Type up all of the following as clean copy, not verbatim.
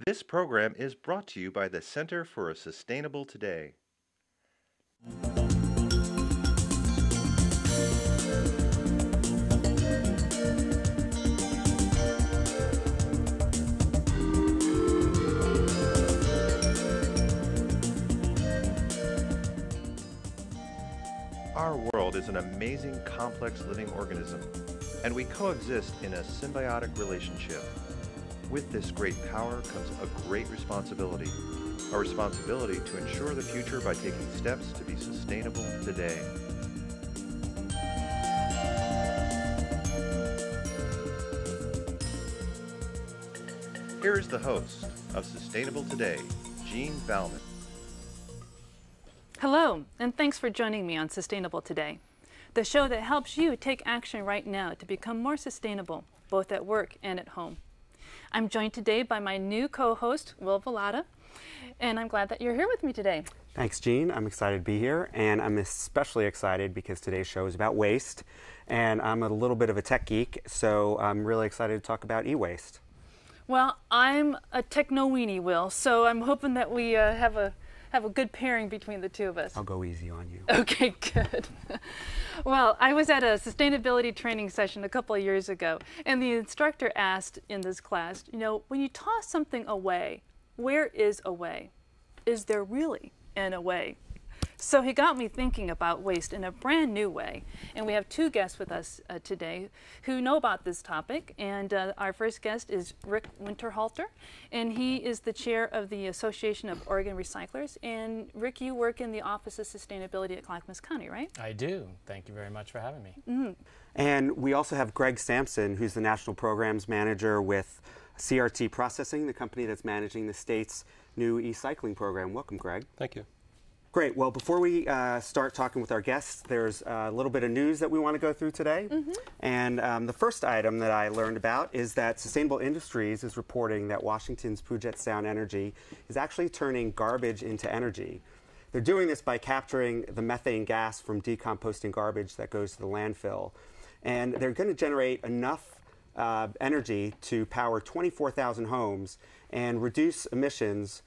This program is brought to you by the Center for a Sustainable Today. Our world is an amazing, complex living organism, and we coexist in a symbiotic relationship. With this great power comes a great responsibility, a responsibility to ensure the future by taking steps to be sustainable today. Here is the host of Sustainable Today, Jean Valman. Hello, and thanks for joining me on Sustainable Today, the show that helps you take action right now to become more sustainable, both at work and at home. I'm joined today by my new co-host, Will Vallada, and I'm glad that you're here with me today. Thanks, Jean. I'm excited to be here, and I'm especially excited because today's show is about waste, and I'm a little bit of a tech geek, so I'm really excited to talk about e-waste. Well, I'm a techno-weenie, Will, so I'm hoping that we have a good pairing between the two of us. I'll go easy on you. Okay, good. Well, I was at a sustainability training session a couple of years ago, and the instructor asked in this class, when you toss something away, where is away? Is there really an away? So he got me thinking about waste in a brand new way. And we have two guests with us today who know about this topic. And our first guest is Rick Winterhalter, and he is the chair of the Association of Oregon Recyclers. And Rick, you work in the Office of Sustainability at Clackamas County, right? I do. Thank you very much for having me. Mm-hmm. And we also have Greg Sampson, who's the National Programs Manager with CRT Processing, the company that's managing the state's new e-cycling program. Welcome, Greg. Thank you. Great. Well, before we start talking with our guests, there's a little bit of news that we want to go through today. Mm-hmm. And the first item that I learned about is that Sustainable Industries is reporting that Washington's Puget Sound Energy is actually turning garbage into energy. They're doing this by capturing the methane gas from decomposting garbage that goes to the landfill. And they're going to generate enough energy to power 24,000 homes and reduce emissions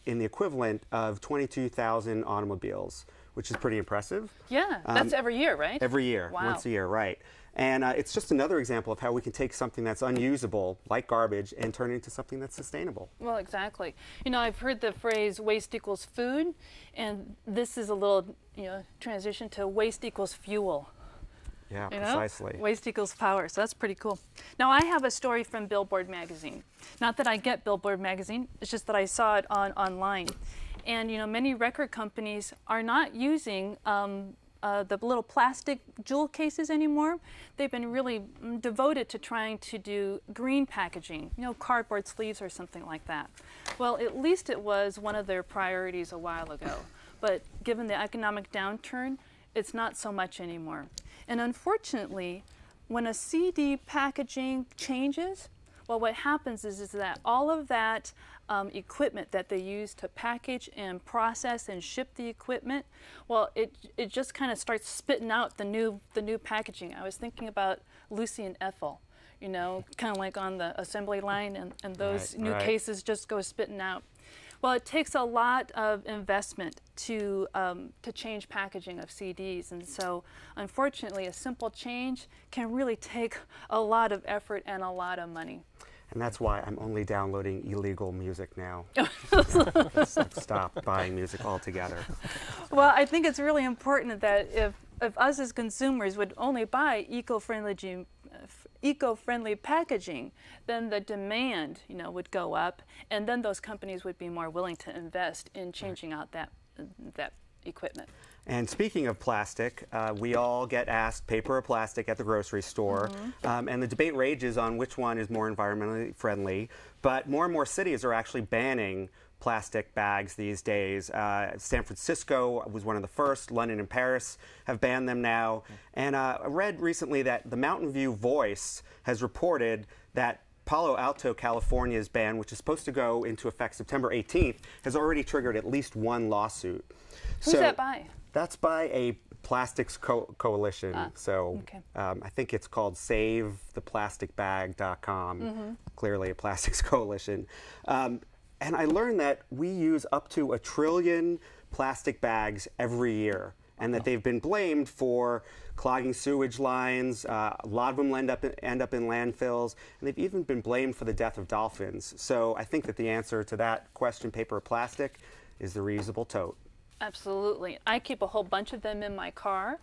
in the equivalent of 22,000 automobiles, which is pretty impressive. Yeah, that's every year, right? Every year, wow. Once a year, right. And it's just another example of how we can take something that's unusable, like garbage, and turn it into something that's sustainable. Well, exactly. I've heard the phrase waste equals food, and this is a little transition to waste equals fuel. Yeah, precisely. Waste equals power, so that's pretty cool. Now, I have a story from Billboard magazine. Not that I get Billboard magazine, it's just that I saw it online. And, many record companies are not using the little plastic jewel cases anymore. They've been really devoted to trying to do green packaging, cardboard sleeves or something like that. Well, at least it was one of their priorities a while ago. But given the economic downturn, it's not so much anymore. And unfortunately, when a CD packaging changes, well, what happens is that all of that equipment that they use to package and process and ship the equipment, well, it just kind of starts spitting out the new packaging. I was thinking about Lucy and Ethel, kind of like on the assembly line, and those new cases just go spitting out. Well, it takes a lot of investment to change packaging of CDs, and so unfortunately a simple change can really take a lot of effort and a lot of money. And that's why I'm only downloading illegal music now. Stop buying music altogether. Well, I think it's really important that if us as consumers would only buy eco-friendly packaging, then the demand, would go up, and then those companies would be more willing to invest in changing out that equipment. And speaking of plastic, we all get asked paper or plastic at the grocery store, and the debate rages on which one is more environmentally friendly, but more and more cities are actually banning plastic bags these days. San Francisco was one of the first. London and Paris have banned them now. And I read recently that the Mountain View Voice has reported that Palo Alto, California's ban, which is supposed to go into effect September 18th, has already triggered at least one lawsuit. Who's that by? That's by a Plastics Coalition. So okay. I think it's called SaveThePlasticBag.com. Clearly a plastics coalition. And I learned that we use up to 1 trillion plastic bags every year, and that they've been blamed for clogging sewage lines. A lot of them end up in landfills, and they've even been blamed for the death of dolphins. So I think that the answer to that question, paper or plastic, is the reusable tote. Absolutely. I keep a whole bunch of them in my car.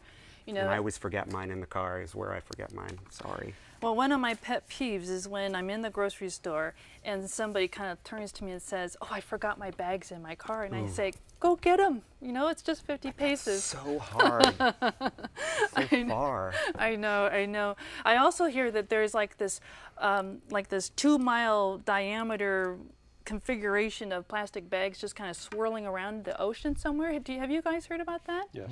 You know, And I always forget mine in the car, is where I forget mine. Sorry. well, one of my pet peeves is when I'm in the grocery store and somebody kind of turns to me and says, "Oh, I forgot my bags in my car," and I say, "Go get them. You know, it's just 50 paces." So hard. So far. I know, I know. I also hear that there's like this 2-mile diameter configuration of plastic bags just kind of swirling around the ocean somewhere. Have you guys heard about that? Yes,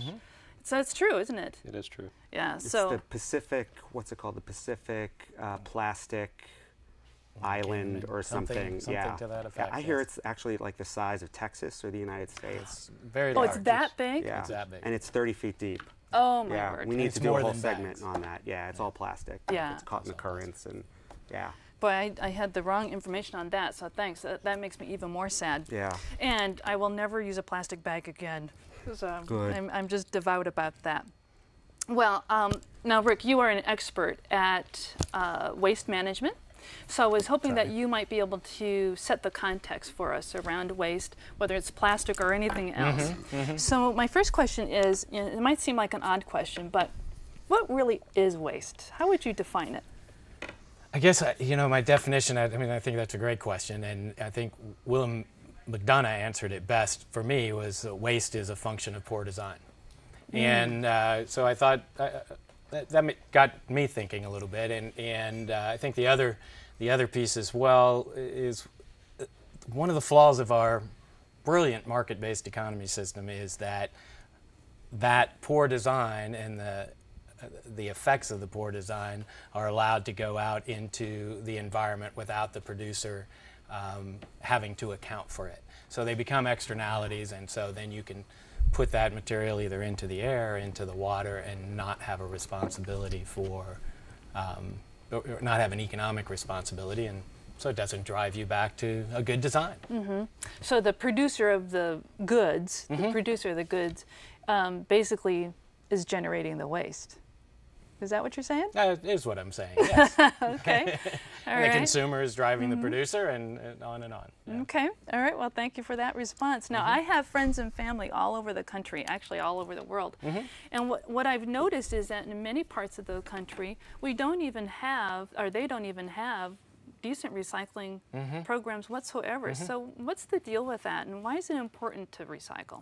So it's true, isn't it? it is true. Yeah. It's So the Pacific, what's it called? The Pacific Plastic Island or something. Yeah. to that effect. I hear it's actually like the size of Texas or the United States. Very oh, large. it's that big? Yeah. It's that big. And it's 30 feet deep. Oh my Yeah, word. we need It's to do a more whole than segment bags. on that. Yeah, it's all plastic. Yeah. It's caught in the currents and yeah. Boy, I had the wrong information on that, so thanks. That makes me even more sad. Yeah. And I will never use a plastic bag again. So Good. I'm just devout about that. Well, now Rick, you are an expert at waste management. So I was hoping that you might be able to set the context for us around waste, whether it's plastic or anything else. So my first question is, you know, it might seem like an odd question, but what really is waste? How would you define it? I guess, you know, my definition, I mean, I think that's a great question, and I think Willem McDonough answered it best for me, was waste is a function of poor design. And so I thought that got me thinking a little bit, and I think the other piece as well is one of the flaws of our brilliant market-based economy system is that poor design and the effects of the poor design are allowed to go out into the environment without the producer having to account for it. So they become externalities, and so then you can put that material either into the air, into the water, and not have a responsibility for, or not have an economic responsibility, and so it doesn't drive you back to a good design. So the producer of the goods, basically is generating the waste. Is that what you're saying? That is what I'm saying, yes. Okay. All And right. the consumer is driving the producer, and on and on. Yeah. Okay. All right. Well, thank you for that response. Now, I have friends and family all over the country, actually all over the world. And what I've noticed is that in many parts of the country, we don't even have, or they don't even have, decent recycling programs whatsoever. So what's the deal with that, and why is it important to recycle?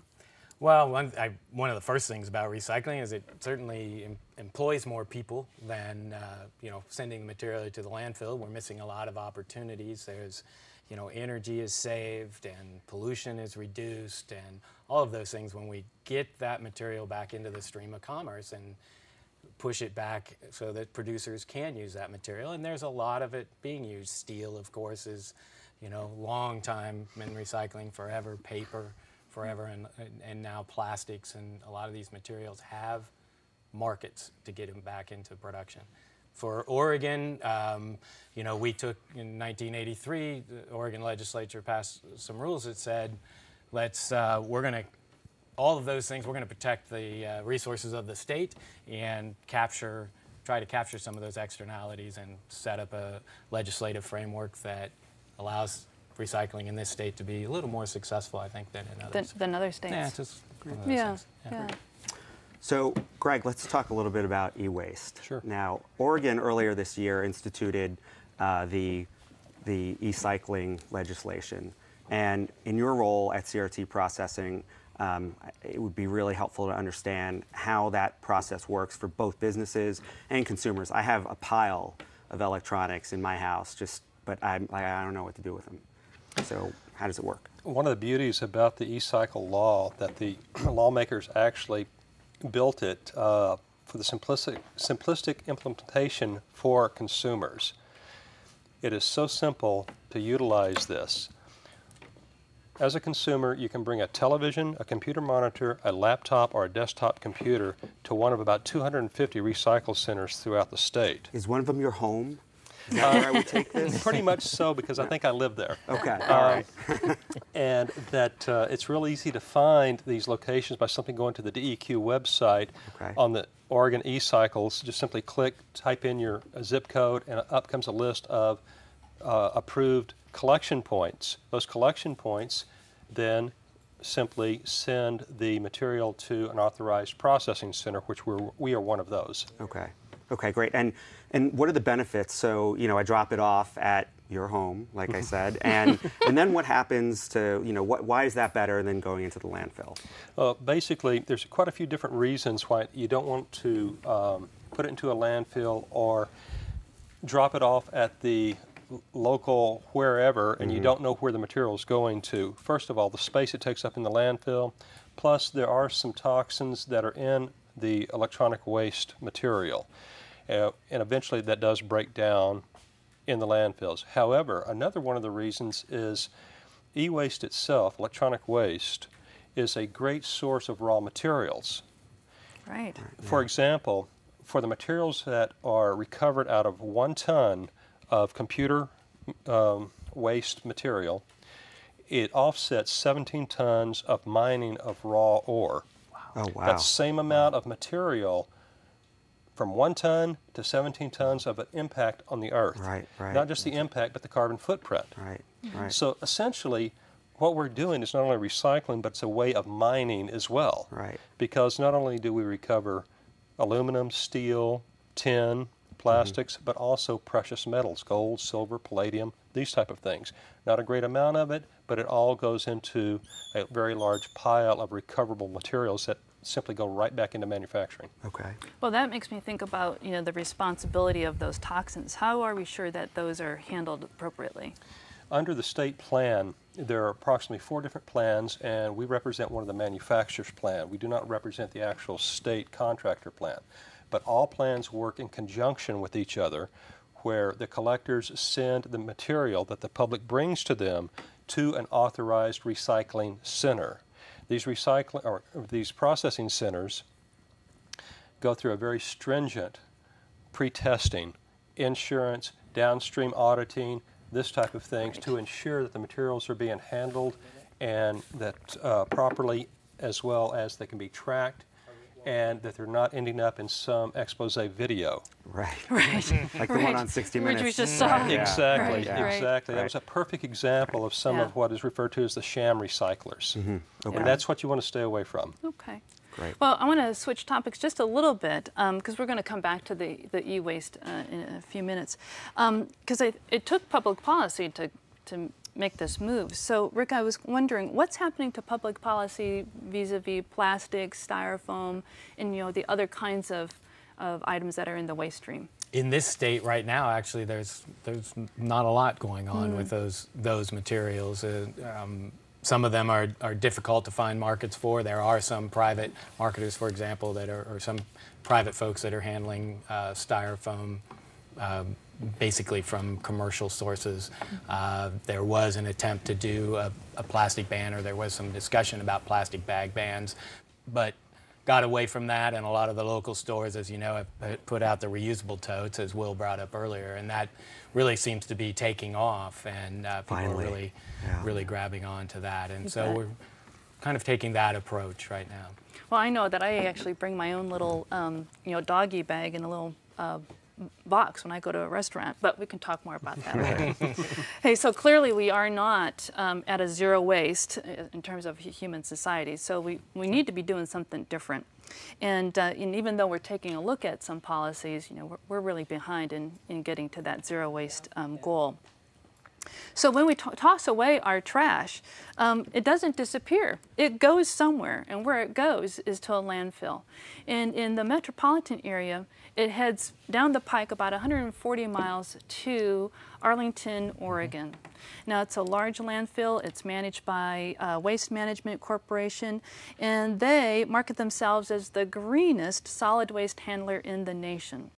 Well, one of the first things about recycling is it certainly employs more people than you know, sending material to the landfill. We're missing a lot of opportunities. There's, you know, energy is saved and pollution is reduced and all of those things when we get that material back into the stream of commerce and push it back so that producers can use that material. And there's a lot of it being used. Steel, of course, is, you know, long time in recycling, forever, paper, forever, and now plastics, and a lot of these materials have markets to get them back into production. For Oregon, you know, we took in 1983, the Oregon legislature passed some rules that said, let's, we're going to, all of those things, we're going to protect the resources of the state and try to capture some of those externalities and set up a legislative framework that allows recycling in this state to be a little more successful, I think, than in others. Than other states. Yeah, it's just one of those things. Yeah. So, Greg, let's talk a little bit about e-waste. Sure. Now, Oregon earlier this year instituted the e-cycling legislation. And in your role at CRT Processing, it would be really helpful to understand how that process works for both businesses and consumers. I have a pile of electronics in my house, but I don't know what to do with them. So how does it work? One of the beauties about the e-cycle law that the lawmakers actually built it for the simplistic implementation for consumers. It is so simple to utilize this. as a consumer, you can bring a television, a computer monitor, a laptop, or a desktop computer to one of about 250 recycle centers throughout the state. Is one of them your home? Is that where I would take this? Pretty much so, because I think I live there. Okay, all right. And that it's real easy to find these locations by simply going to the DEQ website. Okay. On the Oregon e-cycles. Just simply click, type in your zip code, and up comes a list of approved collection points. Those collection points then simply send the material to an authorized processing center, which we are one of those. Okay. Okay, great. And what are the benefits? So, you know, I drop it off at your home, like I said, and then what happens to, you know, why is that better than going into the landfill? Basically, there's quite a few different reasons why you don't want to put it into a landfill or drop it off at the local wherever, and you don't know where the material is going to. First of all, the space it takes up in the landfill, plus there are some toxins that are in the electronic waste material, and eventually that does break down in the landfills. However, another one of the reasons is e-waste itself, electronic waste, is a great source of raw materials. Right. For example, for the materials that are recovered out of 1 ton of computer waste material, it offsets 17 tons of mining of raw ore. Oh, wow. That same amount of material, from 1 ton to 17 tons of an impact on the earth. Right, right. Not just the impact, but the carbon footprint. Right, right. So essentially, what we're doing is not only recycling, but it's a way of mining as well. Right. Because not only do we recover aluminum, steel, tin, plastics, but also precious metals, gold, silver, palladium, these type of things. Not a great amount of it, but it all goes into a very large pile of recoverable materials that simply go right back into manufacturing. Okay. Well, that makes me think about, you know, the responsibility of those toxins. How are we sure that those are handled appropriately? Under the state plan, there are approximately 4 different plans, and we represent one of the manufacturer's plan. We do not represent the actual state contractor plan. But all plans work in conjunction with each other, where the collectors send the material that the public brings to them to an authorized recycling center. These processing centers go through a very stringent pre-testing, insurance, downstream auditing, this type of things, to ensure that the materials are being handled and that properly, as well as they can be tracked, and that they're not ending up in some expose video. Right. Right. Like the one on 60 Minutes. Which we just saw. Yeah. Exactly, Right. exactly. That Right. was a perfect example of some of what is referred to as the sham recyclers. Okay. And that's what you want to stay away from. Okay. Great. Well, I want to switch topics just a little bit because we're going to come back to the e-waste in a few minutes. Because it took public policy to make this move. So, Rick, I was wondering, what's happening to public policy vis-a-vis plastics, styrofoam, and, you know, the other kinds of items that are in the waste stream? In this state right now, actually, there's not a lot going on with those materials. Some of them are difficult to find markets for. There are some private marketers, for example, that are, or some private folks that are handling styrofoam basically from commercial sources. There was an attempt to do a plastic ban, or there was some discussion about plastic bag bans, but got away from that, and a lot of the local stores, as you know, have put out the reusable totes, as Will brought up earlier, and that really seems to be taking off, and people Finally. are really grabbing on to that, and so bet. we're kind of taking that approach right now. Well, I know that I actually bring my own little, you know, doggy bag in a little box when I go to a restaurant, but we can talk more about that later. Hey, so clearly we are not at a zero waste in terms of human society, so we need to be doing something different. And even though we're taking a look at some policies, you know, we're really behind in getting to that zero waste goal. So when we toss away our trash, it doesn't disappear. It goes somewhere, and where it goes is to a landfill. And in the metropolitan area, it heads down the pike about 140 miles to Arlington, Oregon. Now, it's a large landfill. It's managed by Waste Management Corporation, and they market themselves as the greenest solid waste handler in the nation.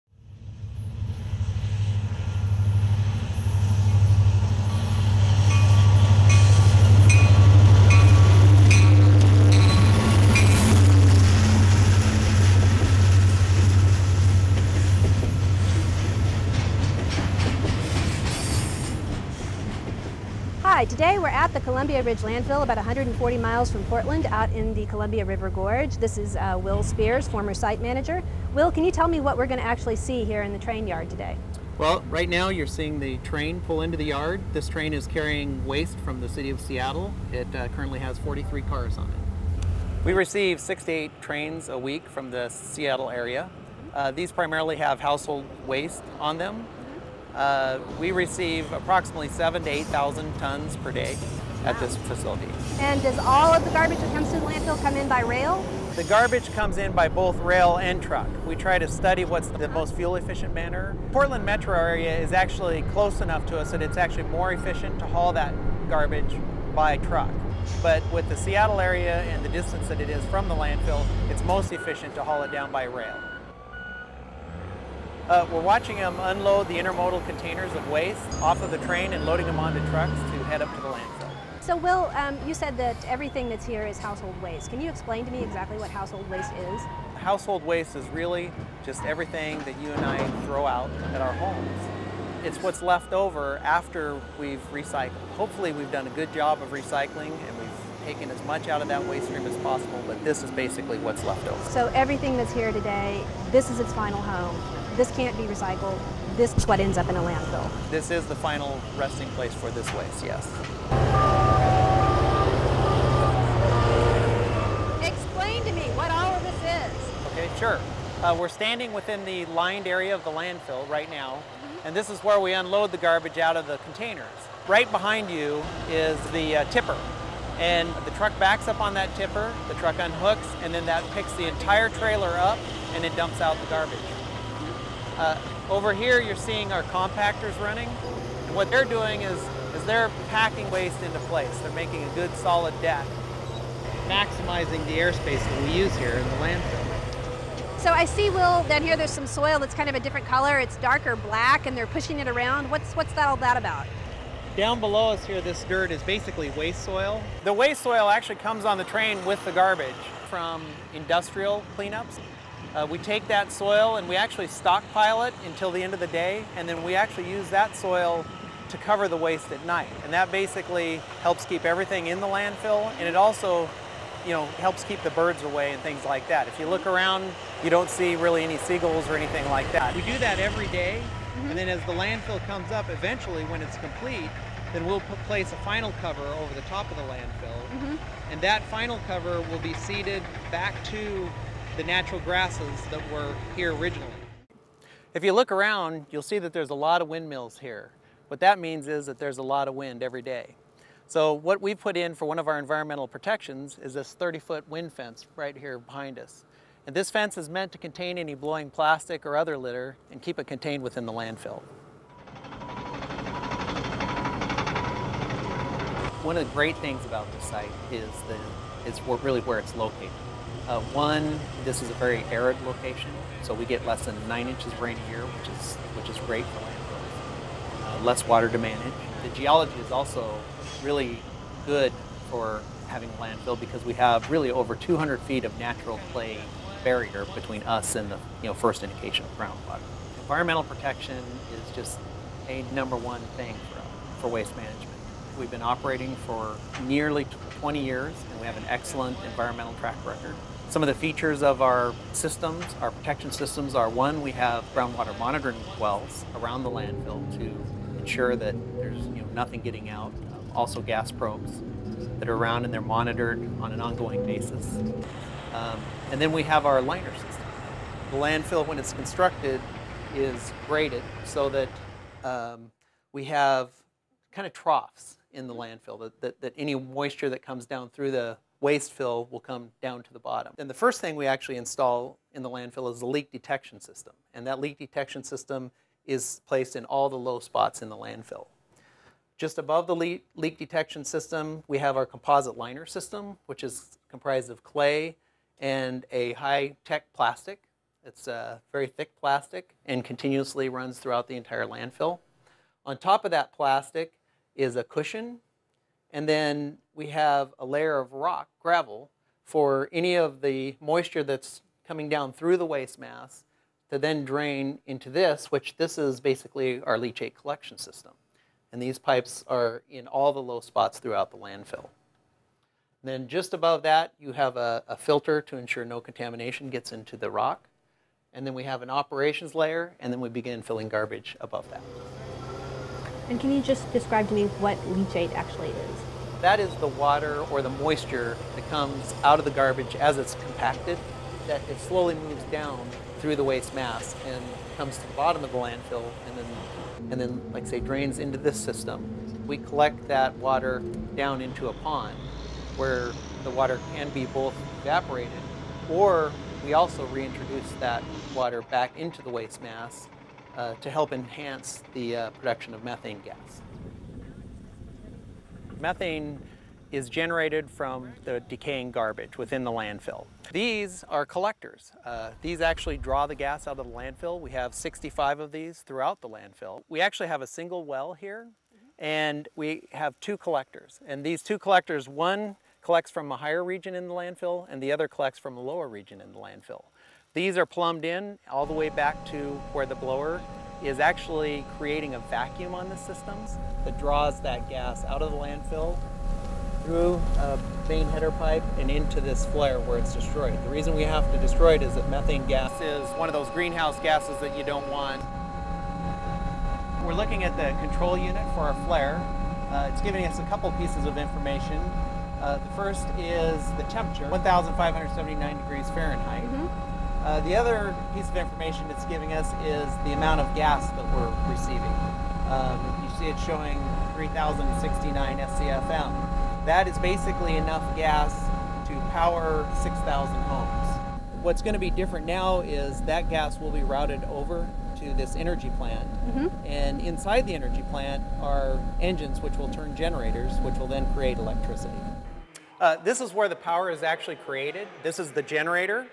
Today we're at the Columbia Ridge Landfill, about 140 miles from Portland, out in the Columbia River Gorge. This is Will Spears, former site manager. Will, can you tell me what we're going to actually see here in the train yard today? Well, right now you're seeing the train pull into the yard. This train is carrying waste from the city of Seattle. It currently has 43 cars on it. We receive 6 to 8 trains a week from the Seattle area. These primarily have household waste on them. We receive approximately 7,000 to 8,000 tons per day at this facility. And does all of the garbage that comes to the landfill come in by rail? The garbage comes in by both rail and truck. We try to study what's the most fuel efficient manner. Portland metro area is actually close enough to us that it's actually more efficient to haul that garbage by truck. But with the Seattle area and the distance that it is from the landfill, it's most efficient to haul it down by rail. We're watching them unload the intermodal containers of waste off of the train and loading them onto trucks to head up to the landfill. So Will, you said that everything that's here is household waste. Can you explain to me exactly what household waste is? Household waste is really just everything that you and I throw out at our homes. It's what's left over after we've recycled. Hopefully we've done a good job of recycling and we've taken as much out of that waste stream as possible, but this is basically what's left over. So everything that's here today, this is its final home. This can't be recycled. This is what ends up in a landfill. This is the final resting place for this waste, yes. Explain to me what all of this is. Okay, sure. We're standing within the lined area of the landfill right now, and this is where we unload the garbage out of the containers. Right behind you is the tipper, and the truck backs up on that tipper, the truck unhooks, and then that picks the entire trailer up and it dumps out the garbage. Over here you're seeing our compactors running, and what they're doing is they're packing waste into place. They're making a good solid deck, maximizing the airspace that we use here in the landfill. So I see, Will, down here there's some soil that's kind of a different color. It's darker black and they're pushing it around. What's all that about? Down below us here, this dirt is basically waste soil. The waste soil actually comes on the train with the garbage from industrial cleanups. We take that soil and we actually stockpile it until the end of the day, and then we actually use that soil to cover the waste at night. And that basically helps keep everything in the landfill, and it also, helps keep the birds away and things like that. If you look around, you don't see really any seagulls or anything like that. We do that every day, and then as the landfill comes up, eventually when it's complete, then we'll place a final cover over the top of the landfill, and that final cover will be seeded back to the natural grasses that were here originally. If you look around, you'll see that there's a lot of windmills here. What that means is that there's a lot of wind every day. So what we put in for one of our environmental protections is this 30-foot wind fence right here behind us. And this fence is meant to contain any blowing plastic or other litter and keep it contained within the landfill. One of the great things about this site is really where it's located. One, this is a very arid location, so we get less than 9 inches of rain a year, which is great for landfills. Less water to manage. The geology is also really good for having a landfill because we have really over 200 feet of natural clay barrier between us and the first indication of groundwater. Environmental protection is just a #1 thing for waste management. We've been operating for nearly 20 years, and we have an excellent environmental track record. Some of the features of our systems, our protection systems, are one, we have groundwater monitoring wells around the landfill to ensure that there's nothing getting out. Also gas probes that are around and they're monitored on an ongoing basis. And then we have our liner system. The landfill, when it's constructed, is graded so that we have kind of troughs in the landfill, that any moisture that comes down through the waste fill will come down to the bottom. And the first thing we actually install in the landfill is the leak detection system. And that leak detection system is placed in all the low spots in the landfill. Just above the leak detection system, we have our composite liner system, which is comprised of clay and a high-tech plastic. It's a very thick plastic and continuously runs throughout the entire landfill. On top of that plastic is a cushion, and then we have a layer of rock, gravel, for any of the moisture that's coming down through the waste mass to then drain into this, which this is basically our leachate collection system. And these pipes are in all the low spots throughout the landfill. And then just above that, you have a filter to ensure no contamination gets into the rock. And then we have an operations layer, and then we begin filling garbage above that. And can you just describe to me what leachate actually is? That is the water or the moisture that comes out of the garbage as it's compacted, that it slowly moves down through the waste mass and comes to the bottom of the landfill and then like say, drains into this system. We collect that water down into a pond where the water can be both evaporated, or we also reintroduce that water back into the waste mass to help enhance the production of methane gas. Methane is generated from the decaying garbage within the landfill. These are collectors. These actually draw the gas out of the landfill. We have 65 of these throughout the landfill. We actually have a single well here, and we have 2 collectors. And these 2 collectors, one collects from a higher region in the landfill, and the other collects from a lower region in the landfill. These are plumbed in all the way back to where the blower is actually creating a vacuum on the systems that draws that gas out of the landfill through a main header pipe and into this flare where it's destroyed. The reason we have to destroy it is that methane gas is one of those greenhouse gases that you don't want. We're looking at the control unit for our flare. It's giving us a couple pieces of information. The first is the temperature, 1,579 degrees Fahrenheit. The other piece of information it's giving us is the amount of gas that we're receiving. You see it showing 3,069 SCFM. That is basically enough gas to power 6,000 homes. What's going to be different now is that gas will be routed over to this energy plant. And inside the energy plant are engines which will turn generators, which will then create electricity. This is where the power is actually created. This is the generator.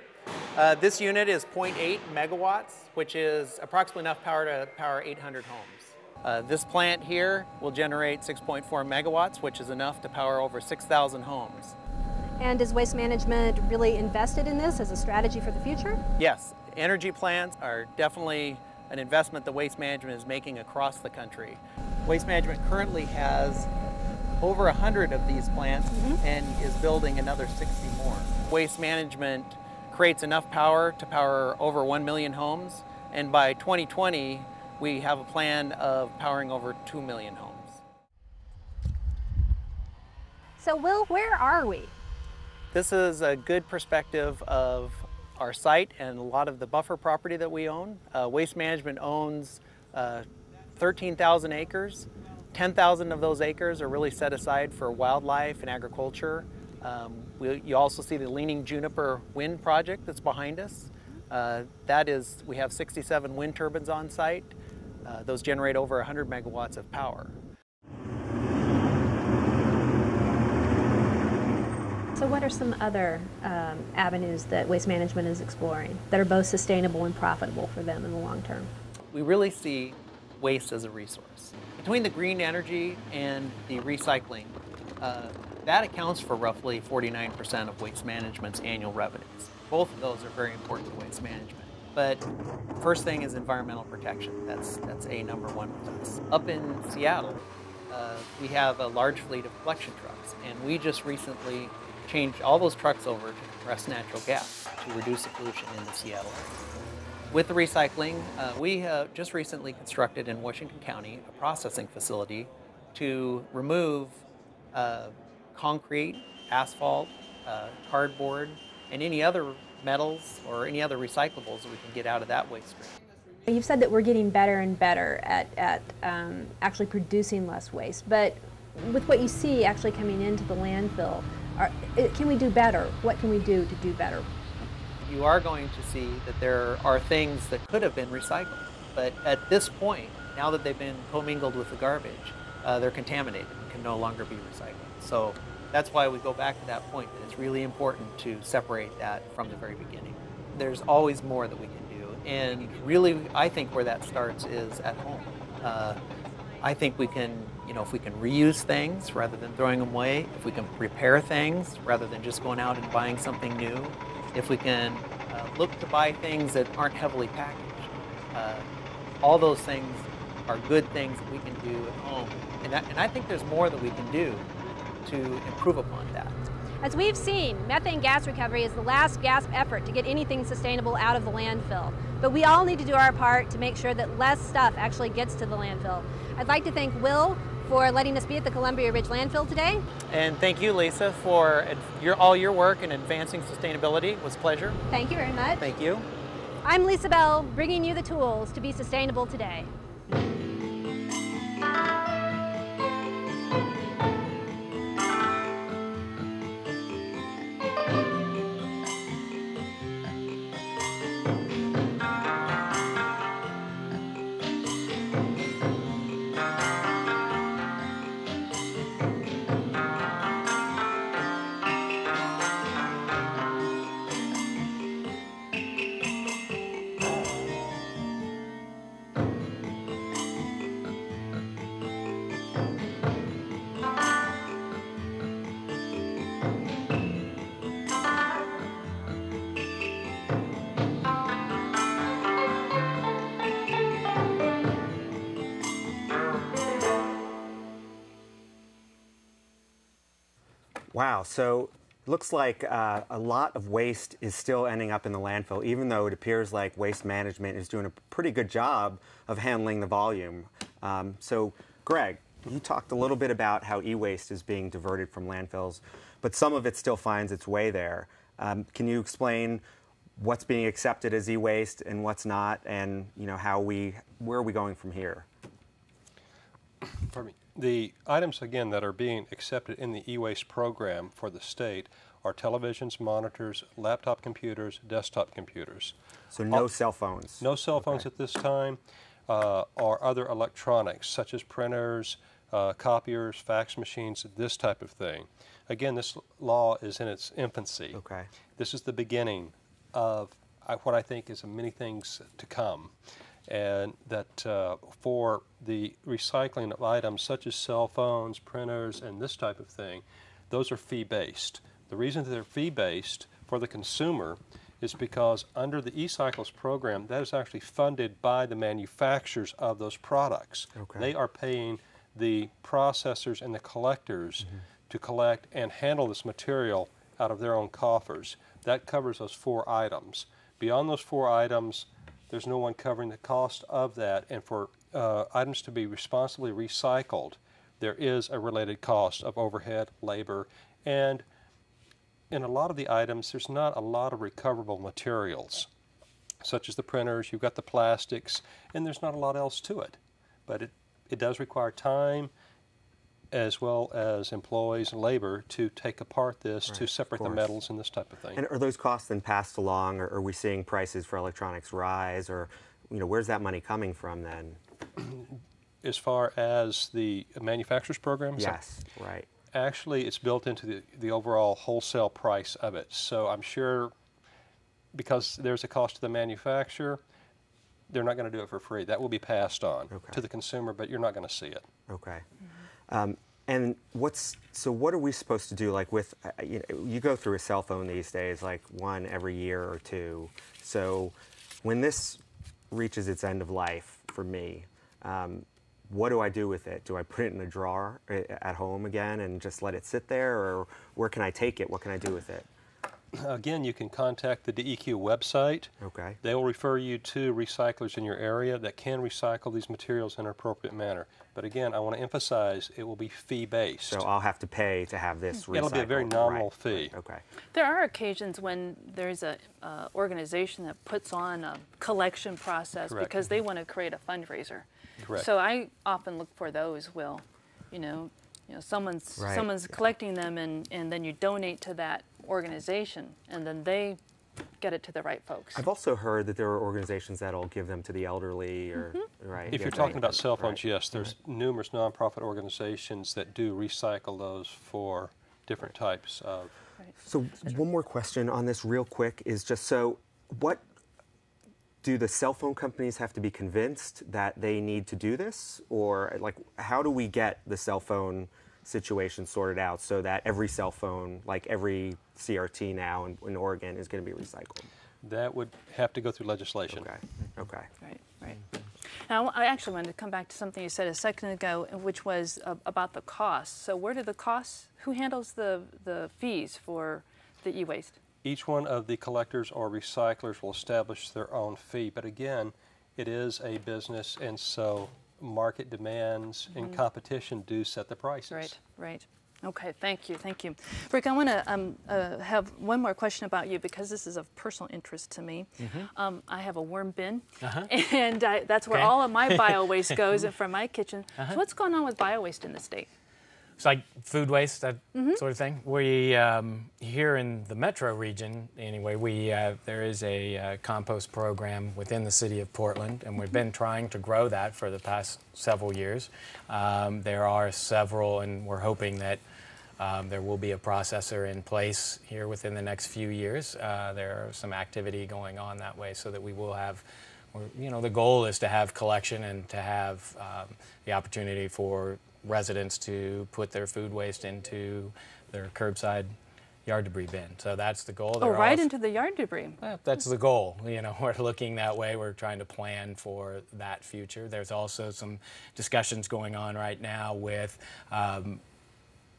This unit is 0.8 megawatts, which is approximately enough power to power 800 homes. This plant here will generate 6.4 megawatts, which is enough to power over 6,000 homes. And is Waste Management really invested in this as a strategy for the future? Yes, energy plants are definitely an investment that Waste Management is making across the country. Waste Management currently has over 100 of these plants and is building another 60 more. Waste Management creates enough power to power over 1 million homes, and by 2020 we have a plan of powering over 2 million homes. So Will, where are we? This is a good perspective of our site and a lot of the buffer property that we own. Waste Management owns 13,000 acres. 10,000 of those acres are really set aside for wildlife and agriculture. You also see the Leaning Juniper wind project that's behind us. We have 67 wind turbines on site. Those generate over 100 megawatts of power. So what are some other avenues that Waste Management is exploring that are both sustainable and profitable for them in the long term? We really see waste as a resource. Between the green energy and the recycling, that accounts for roughly 49% of Waste Management's annual revenues. Both of those are very important to Waste Management. But first thing is environmental protection. That's a number one with us. Up in Seattle, we have a large fleet of collection trucks, and we just recently changed all those trucks over to compressed natural gas to reduce the pollution in the Seattle area. With the recycling, we have just recently constructed in Washington County a processing facility to remove concrete, asphalt, cardboard, and any other metals or any other recyclables that we can get out of that waste stream. You've said that we're getting better and better at actually producing less waste, but with what you see actually coming into the landfill, can we do better? What can we do to do better? You are going to see that there are things that could have been recycled, but at this point, now that they've been commingled with the garbage, they're contaminated and can no longer be recycled. So that's why we go back to that point, that it's really important to separate that from the very beginning. There's always more that we can do, and really I think where that starts is at home. I think we can, if we can reuse things rather than throwing them away, if we can repair things rather than just going out and buying something new, if we can look to buy things that aren't heavily packaged. All those things are good things that we can do at home And I think there's more that we can do to improve upon that. As we've seen, methane gas recovery is the last gasp effort to get anything sustainable out of the landfill. But we all need to do our part to make sure that less stuff actually gets to the landfill. I'd like to thank Will for letting us be at the Columbia Ridge landfill today. And thank you, Lisa, for all your work in advancing sustainability. It was a pleasure. Thank you very much. Thank you. I'm Lisa Bell, bringing you the tools to be sustainable today. Wow, so it looks like a lot of waste is still ending up in the landfill, even though it appears like waste management is doing a pretty good job of handling the volume. So Greg, you talked a little bit about how e-waste is being diverted from landfills, but some of it still finds its way there. Can you explain what's being accepted as e-waste and what's not, and where are we going from here? Pardon me. The items, again, that are being accepted in the e-waste program for the state are televisions, monitors, laptop computers, desktop computers. So no cell phones? No cell phones at this time, or other electronics, such as printers, copiers, fax machines, this type of thing. Again, this law is in its infancy. Okay. This is the beginning of what I think is many things to come. And that for the recycling of items such as cell phones, printers, and this type of thing, those are fee-based. The reason that they're fee-based for the consumer is because under the eCycles program, that is actually funded by the manufacturers of those products. Okay. They are paying the processors and the collectors to collect and handle this material out of their own coffers. That covers those 4 items. Beyond those 4 items, there's no one covering the cost of that, and for items to be responsibly recycled, there is a related cost of overhead, labor, and in a lot of the items, there's not a lot of recoverable materials, such as the printers, you've got the plastics, and there's not a lot else to it. But it does require time, as well as employees and labor, to take apart this, to separate the metals and this type of thing. And are those costs then passed along, or are we seeing prices for electronics rise, or where's that money coming from then? As far as the manufacturer's program? Yes, right. Actually, it's built into the overall wholesale price of it. So I'm sure because there's a cost to the manufacturer, they're not going to do it for free. That will be passed on to the consumer, but you're not going to see it. Okay. And what are we supposed to do? Like with, you go through a cell phone these days, like one every year or 2. So when this reaches its end of life for me, what do I do with it? Do I put it in a drawer at home again and just let it sit there, or where can I take it? What can I do with it? Again, you can contact the DEQ website. Okay. They will refer you to recyclers in your area that can recycle these materials in an appropriate manner. But again, I want to emphasize it will be fee-based. So I'll have to pay to have this recycled. It'll be a very nominal fee. Right. Okay. There are occasions when there's a organization that puts on a collection process because they want to create a fundraiser. Correct. So I often look for those. Will, someone's collecting them, and then you donate to that organization, and then they get it to the right folks. I've also heard that there are organizations that'll give them to the elderly, or If you're talking about cell phones, yes, there's numerous nonprofit organizations that do recycle those for different types of. So one more question on this real quick is just, so what do the cell phone companies have to be convinced that they need to do this, or like how do we get the cell phone situation sorted out so that every cell phone, like every CRT now in Oregon, is going to be recycled? That would have to go through legislation. Okay. Right. Now, I actually wanted to come back to something you said a second ago, which was about the cost. So where do the costs, who handles the fees for the e-waste? Each one of the collectors or recyclers will establish their own fee, but again, it is a business, and so market demands and competition do set the prices. Right, right. Okay, thank you, thank you. Rick, I want to have one more question about you because this is of personal interest to me. I have a worm bin, and that's where all of my bio-waste goes from my kitchen. So what's going on with bio-waste in the state? It's like food waste, that sort of thing. We, here in the metro region, anyway, there is a compost program within the city of Portland, and we've been trying to grow that for the past several years. There are several, and we're hoping that there will be a processor in place here within the next few years. There are some activity going on that way so that we will have, you know, the goal is to have collection and to have the opportunity for residents to put their food waste into their curbside yard debris bin. So that's the goal. Oh, right into the yard debris. Well, that's the goal. You know, we're looking that way. We're trying to plan for that future. There's also some discussions going on right now with the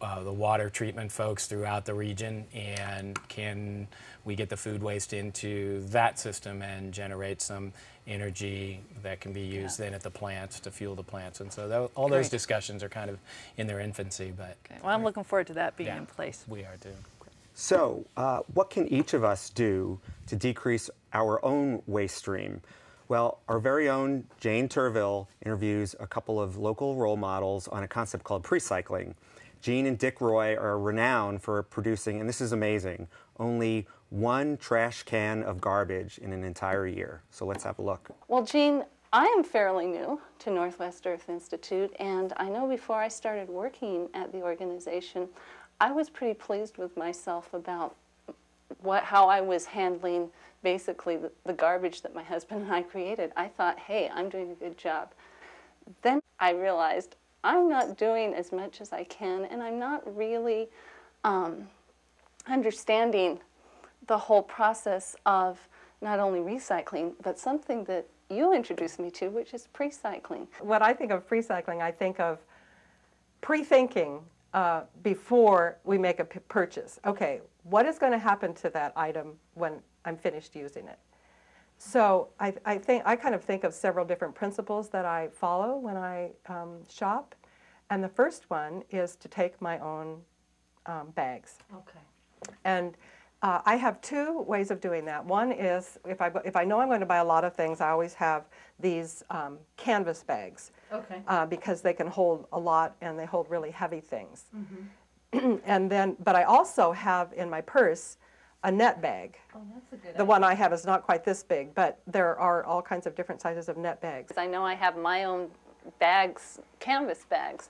water treatment folks throughout the region, and can we get the food waste into that system and generate some energy that can be used then at the plants to fuel the plants. And so all those discussions are kind of in their infancy. But well, I'm looking forward to that being in place. We are too. So what can each of us do to decrease our own waste stream? Well, our very own Jane Turville interviews a couple of local role models on a concept called pre-cycling. Jean and Dick Roy are renowned for producing, and this is amazing, only 1 trash can of garbage in an entire year. So let's have a look. Well, Jean, I am fairly new to Northwest Earth Institute, and I know before I started working at the organization, I was pretty pleased with myself about how I was handling basically the garbage that my husband and I created. I thought, hey, I'm doing a good job. Then I realized I'm not doing as much as I can, and I'm not really understanding the whole process of not only recycling, but something that you introduced me to, which is pre-cycling. When I think of pre-cycling, I think of pre-thinking before we make a purchase. Okay, what is going to happen to that item when I'm finished using it? So I kind of think of several different principles that I follow when I shop. And the first one is to take my own bags. Okay. And I have 2 ways of doing that. One is if I know I'm going to buy a lot of things, I always have these canvas bags. Okay. Because they can hold a lot and they hold really heavy things. And then, but I also have in my purse a net bag. Oh, that's a good The one I have is not quite this big, but there are all kinds of different sizes of net bags. I know I have my own bags, canvas bags,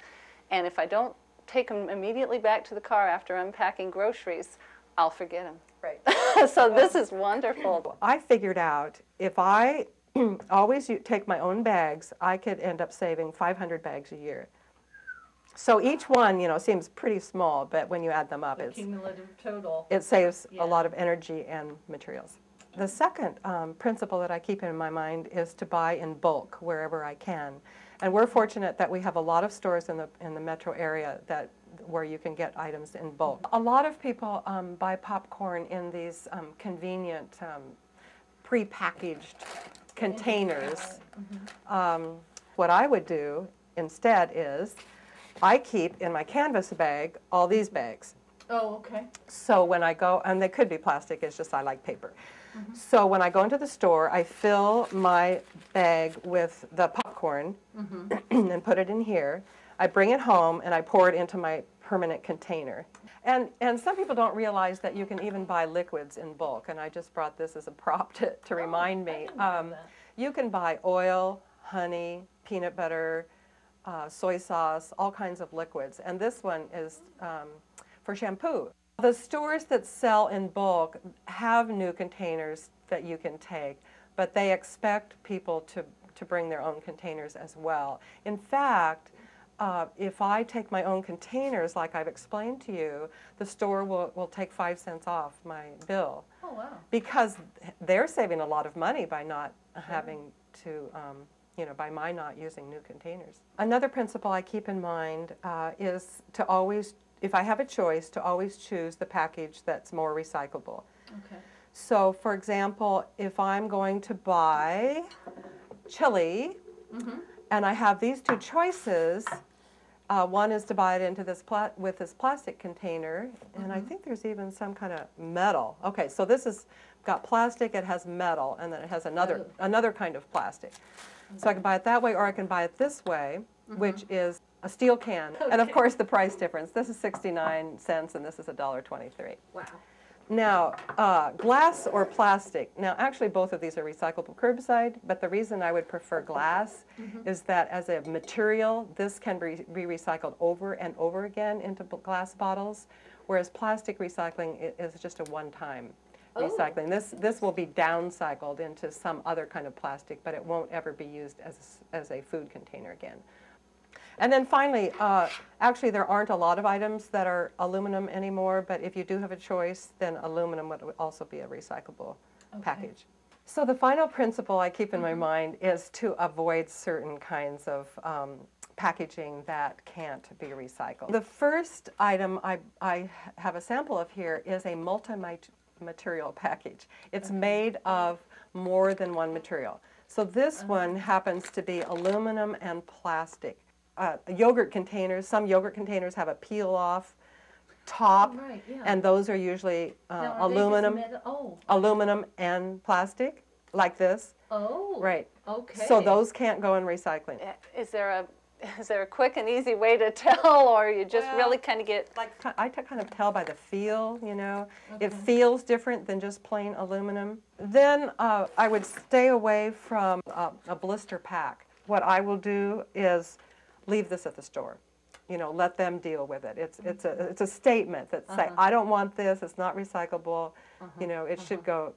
and if I don't take them immediately back to the car after unpacking groceries, I'll forget them. Right. So this is wonderful. I figured out if I always take my own bags, I could end up saving 500 bags a year. So each one, you know, seems pretty small, but when you add them up, Cumulative total. it saves a lot of energy and materials. The second principle that I keep in my mind is to buy in bulk wherever I can. And we're fortunate that we have a lot of stores in the metro area where you can get items in bulk. A lot of people buy popcorn in these convenient pre-packaged containers. What I would do instead is I keep in my canvas bag all these bags. Oh, okay. So when I go, and they could be plastic, it's just I like paper. So when I go into the store, I fill my bag with the popcorn and put it in here. I bring it home and I pour it into my permanent container. And some people don't realize that you can even buy liquids in bulk, and I just brought this as a prop to remind me. You can buy oil, honey, peanut butter, soy sauce, all kinds of liquids, and this one is for shampoo. The stores that sell in bulk have new containers that you can take, but they expect people to bring their own containers as well. In fact, if I take my own containers, like I've explained to you, the store will take 5 cents off my bill. Oh, wow. Because they're saving a lot of money by not having to by my not using new containers. Another principle I keep in mind is to always, if I have a choice, to always choose the package that's more recyclable. Okay. So, for example, if I'm going to buy chili, and I have these two choices, one is to buy it into this with this plastic container, and I think there's even some kind of metal. Okay, so this has got plastic, it has metal, and then it has another kind of plastic. So I can buy it that way, or I can buy it this way, which is a steel can. And of course the price difference. This is 69 cents and this is $1.23. Wow. Now, glass or plastic. Now, actually both of these are recyclable curbside, but the reason I would prefer glass is that as a material, this can be recycled over and over again into glass bottles, whereas plastic recycling is just a one-time recycling. This will be downcycled into some other kind of plastic, but it won't ever be used as a food container again. And then finally, actually there aren't a lot of items that are aluminum anymore, but if you do have a choice, then aluminum would also be a recyclable package. So the final principle I keep in my mind is to avoid certain kinds of packaging that can't be recycled. The first item I have a sample of here is a multi-material package. It's made of more than one material. So this one happens to be aluminum and plastic. Yogurt containers, some yogurt containers have a peel-off top, and those are usually aluminum, aluminum and plastic, like this. Oh, right. Okay. So those can't go in recycling. Is there a quick and easy way to tell, or you just really kind of get... Like, I kind of tell by the feel, you know. It feels different than just plain aluminum. Then I would stay away from a blister pack. What I will do is leave this at the store. You know, let them deal with it. It's a statement that say, I don't want this, it's not recyclable. You know, it should go...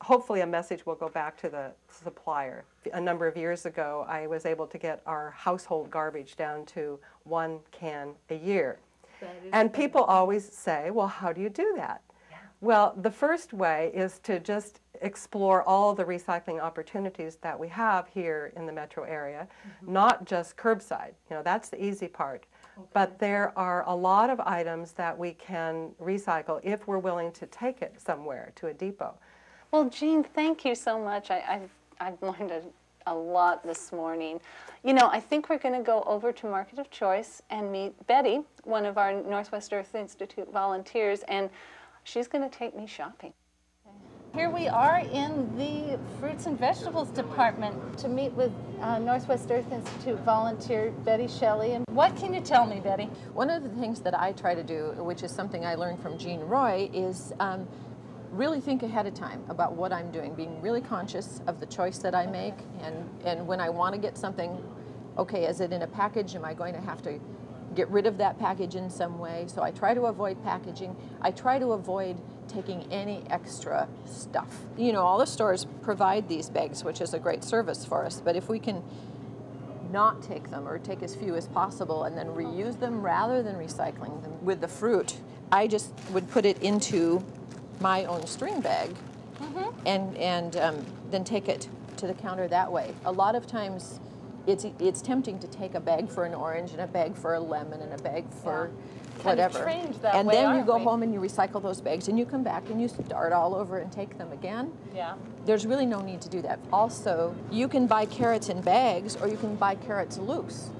Hopefully a message will go back to the supplier. A number of years ago, I was able to get our household garbage down to 1 can a year. And people always say, well, how do you do that? Yeah. Well, the first way is to just explore all the recycling opportunities that we have here in the metro area, not just curbside. You know, that's the easy part. But there are a lot of items that we can recycle if we're willing to take it somewhere to a depot. Well, Jean, thank you so much. I've learned a lot this morning. You know, I think we're going to go over to Market of Choice and meet Betty, one of our Northwest Earth Institute volunteers, and she's going to take me shopping. Here we are in the fruits and vegetables department to meet with Northwest Earth Institute volunteer Betty Shelley. And what can you tell me, Betty? One of the things that I try to do, which is something I learned from Jean Roy, is really think ahead of time about what I'm doing, being really conscious of the choice that I make, and when I want to get something, okay, is it in a package? Am I going to have to get rid of that package in some way? So I try to avoid packaging. I try to avoid taking any extra stuff. You know, all the stores provide these bags, which is a great service for us, but if we can not take them or take as few as possible and then reuse them rather than recycling them. With the fruit, I just would put it into my own string bag and then take it to the counter that way. A lot of times it's tempting to take a bag for an orange and a bag for a lemon and a bag for whatever. Kind of trained that and way, then you go we? home and you recycle those bags and you come back and you start all over and take them again. Yeah. There's really no need to do that. Also, you can buy carrots in bags or you can buy carrots loose.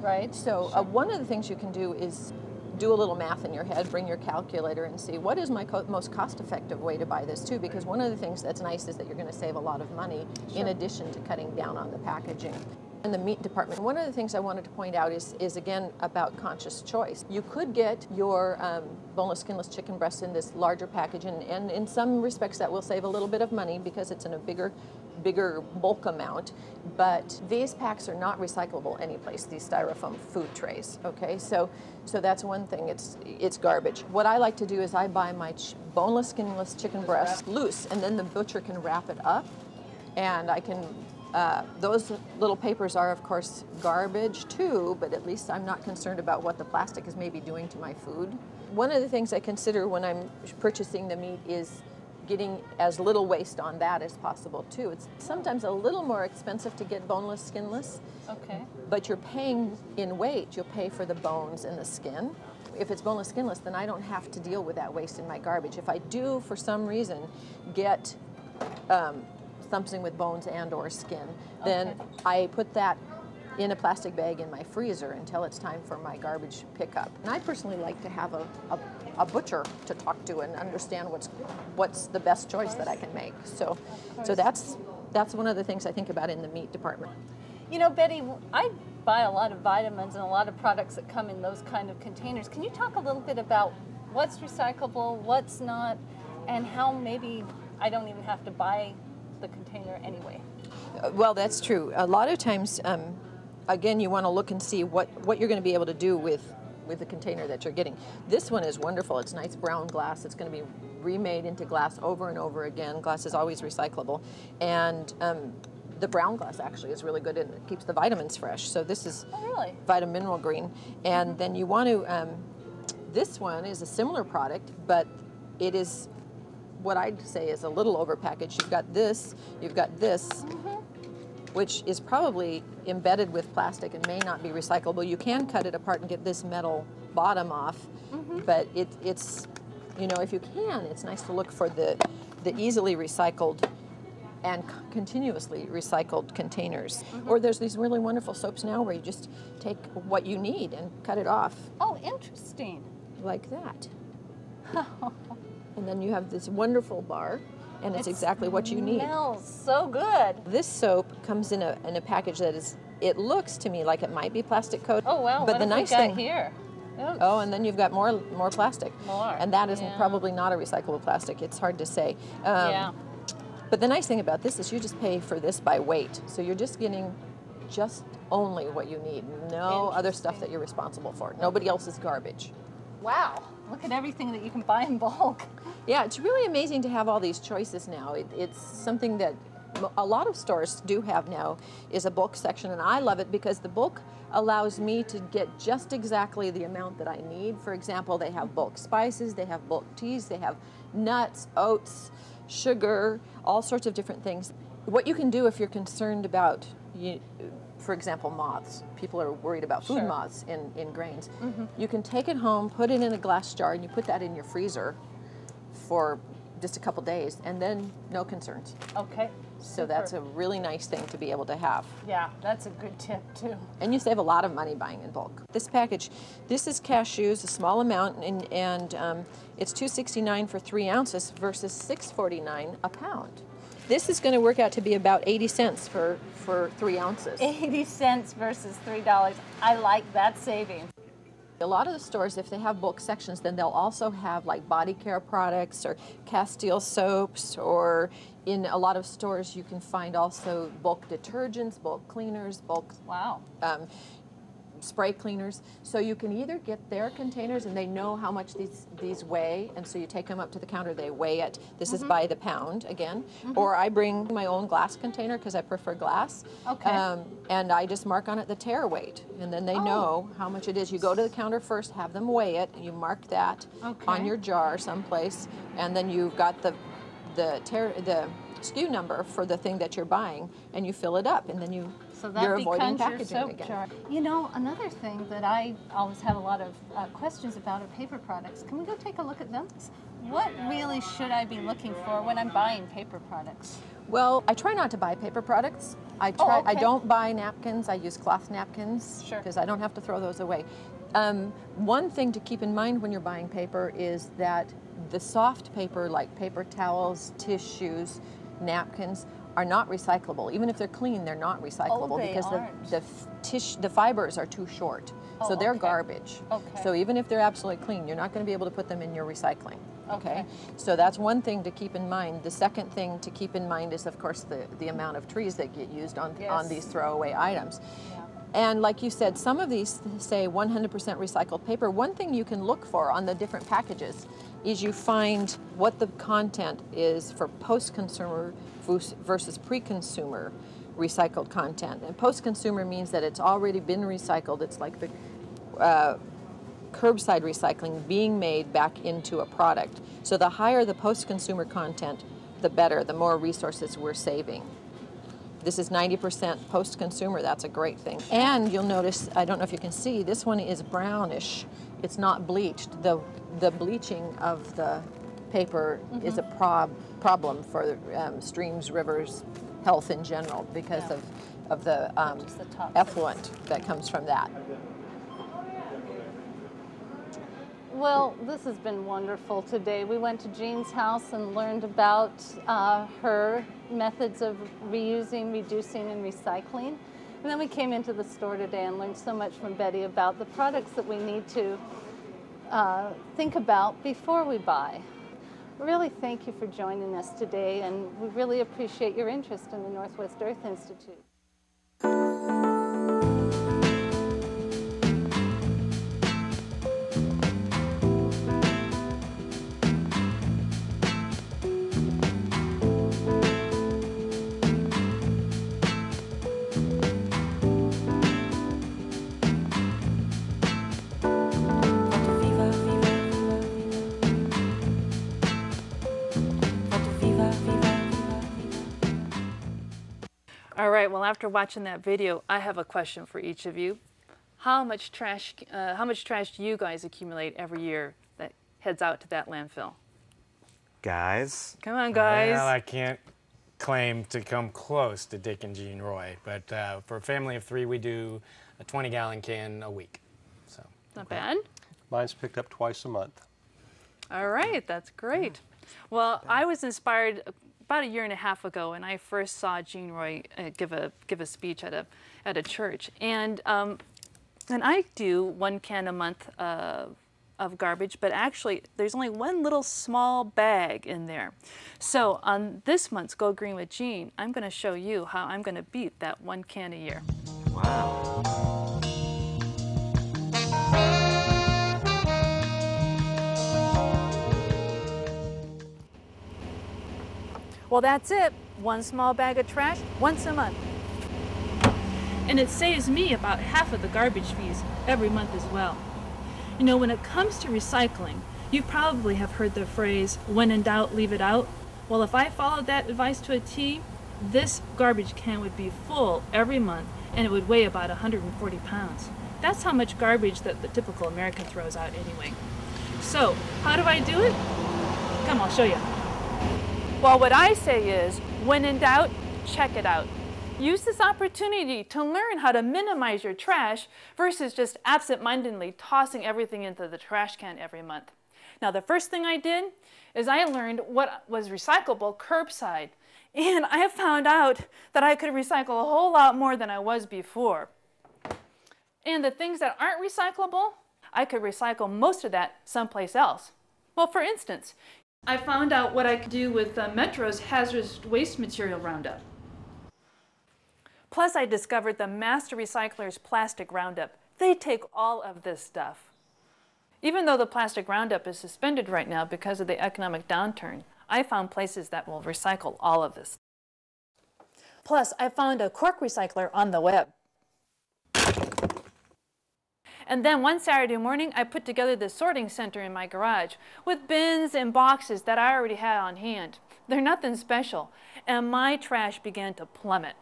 Right. So one of the things you can do is do a little math in your head, bring your calculator and see what is my most cost-effective way to buy this too, because one of the things that's nice is that you're going to save a lot of money in addition to cutting down on the packaging. In the meat department, one of the things I wanted to point out is again about conscious choice. You could get your boneless, skinless chicken breast in this larger package, and in some respects that will save a little bit of money because it's in a bigger bulk amount, but these packs are not recyclable anyplace, these styrofoam food trays, okay? So that's one thing, it's garbage. What I like to do is I buy my boneless, skinless chicken breast loose, and then the butcher can wrap it up, and I can, those little papers are of course garbage too, but at least I'm not concerned about what the plastic is maybe doing to my food. One of the things I consider when I'm purchasing the meat is getting as little waste on that as possible too. It's sometimes a little more expensive to get boneless, skinless. Okay. But you're paying in weight, you'll pay for the bones and the skin. If it's boneless, skinless, then I don't have to deal with that waste in my garbage. If I do, for some reason, get something with bones and or skin, then I put that in a plastic bag in my freezer until it's time for my garbage pickup. And I personally like to have a butcher to talk to and understand what's the best choice that I can make. So that's one of the things I think about in the meat department. You know, Betty, I buy a lot of vitamins and a lot of products that come in those kind of containers. Can you talk a little bit about what's recyclable, what's not, and how maybe I don't even have to buy the container anyway? Well, that's true. A lot of times, again, you want to look and see what you're going to be able to do with the container that you're getting. This one is wonderful. It's nice brown glass. It's going to be remade into glass over and over again. Glass is always recyclable. And the brown glass actually is really good and it keeps the vitamins fresh. So this is vitamin mineral green. And then you want to, this one is a similar product, but it is what I'd say is a little overpackaged. You've got this, which is probably embedded with plastic and may not be recyclable. You can cut it apart and get this metal bottom off, but it's, you know, if you can, it's nice to look for the easily recycled and continuously recycled containers. Or there's these really wonderful soaps now where you just take what you need and cut it off. Oh, interesting. Like that. And then you have this wonderful bar, and it's exactly what you need. It smells so good. This soap comes in a package that is, it looks to me like it might be plastic coated. Oh wow, but what the have nice we got thing here? Oops. Oh, and then you've got more plastic. More. And that is probably not a recyclable plastic. It's hard to say. Yeah. But the nice thing about this is you just pay for this by weight. So you're just getting just only what you need. No other stuff that you're responsible for. Nobody else's garbage. Wow, look at everything that you can buy in bulk. Yeah, it's really amazing to have all these choices now. It's something that a lot of stores do have now, is a bulk section, and I love it because the bulk allows me to get just exactly the amount that I need. For example, they have bulk spices, they have bulk teas, they have nuts, oats, sugar, all sorts of different things. What you can do if you're concerned about, for example, moths. People are worried about food moths in grains. You can take it home, put it in a glass jar, and you put that in your freezer for just a couple days, and then no concerns. Okay. So that's a really nice thing to be able to have. Yeah, that's a good tip too. And you save a lot of money buying in bulk. This package, this is cashews, a small amount, and it's $2.69 for 3 ounces versus $6.49 a pound. This is going to work out to be about 80 cents for 3 ounces. 80 cents versus $3. I like that saving. A lot of the stores, if they have bulk sections, then they'll also have like body care products or Castile soaps, or in a lot of stores you can find also bulk detergents, bulk cleaners, bulk spray cleaners. So you can either get their containers and they know how much these weigh, and so you take them up to the counter, they weigh it. This is by the pound again. Or I bring my own glass container because I prefer glass. Okay. And I just mark on it the tare weight, and then they know how much it is. You go to the counter first, have them weigh it, and you mark that on your jar someplace, and then you've got the SKU number for the thing that you're buying, and you fill it up, and then you're avoiding packaging again. Jar. You know, another thing that I always have a lot of questions about are paper products. Can we go take a look at them? What really should I be looking for when I'm buying paper products? Well, I try not to buy paper products. I don't buy napkins. I use cloth napkins because I don't have to throw those away. One thing to keep in mind when you're buying paper is that the soft paper, like paper towels, tissues, napkins, are not recyclable. Even if they're clean, they're not recyclable because the fibers are too short. So they're garbage. So even if they're absolutely clean, you're not going to be able to put them in your recycling. Okay. So that's one thing to keep in mind. The second thing to keep in mind is, of course, the amount of trees that get used on these throwaway items. And like you said, some of these say 100% recycled paper. One thing you can look for on the different packages is you find what the content is for post-consumer versus pre-consumer recycled content. And post-consumer means that it's already been recycled. It's like curbside recycling being made back into a product. So the higher the post-consumer content, the better, the more resources we're saving. This is 90% post-consumer. That's a great thing. And you'll notice, I don't know if you can see, this one is brownish. It's not bleached. The bleaching of the paper is a problem for streams, rivers, health in general because of the effluent that comes from that. Well, this has been wonderful today. We went to Jean's house and learned about her methods of reusing, reducing, and recycling. And then we came into the store today and learned so much from Betty about the products that we need to think about before we buy. Really thank you for joining us today, and we really appreciate your interest in the Northwest Earth Institute. All right, well, after watching that video, I have a question for each of you. How much trash do you guys accumulate every year that heads out to that landfill? Guys? Come on, guys. Well, I can't claim to come close to Dick and Jean Roy, but for a family of 3, we do a 20-gallon can a week. So not bad. Mine's picked up twice a month. All right, that's great. Well, I was inspired about 1.5 years ago, and I first saw Jean Roy give a speech at a church, and I do 1 can a month of garbage, but actually there's only one little small bag in there. So on this month's Go Green with Jean, I'm going to show you how I'm going to beat that 1 can a year. Wow. Well, that's it. 1 small bag of trash once a month. And it saves me about half of the garbage fees every month as well. You know, when it comes to recycling, you probably have heard the phrase, when in doubt, leave it out. Well, if I followed that advice to a T, this garbage can would be full every month, and it would weigh about 140 pounds. That's how much garbage that the typical American throws out anyway. So, how do I do it? Come, I'll show you. Well, what I say is, when in doubt, check it out. Use this opportunity to learn how to minimize your trash versus just absent-mindedly tossing everything into the trash can every month. Now, the first thing I did is I learned what was recyclable curbside. And I found out that I could recycle a whole lot more than I was before. And the things that aren't recyclable, I could recycle most of that someplace else. Well, for instance, I found out what I could do with Metro's hazardous waste material roundup. Plus, I discovered the Master Recycler's plastic roundup. They take all of this stuff. Even though the plastic roundup is suspended right now because of the economic downturn, I found places that will recycle all of this. Plus, I found a cork recycler on the web. And then one Saturday morning, I put together this sorting center in my garage with bins and boxes that I already had on hand. They're nothing special, and my trash began to plummet.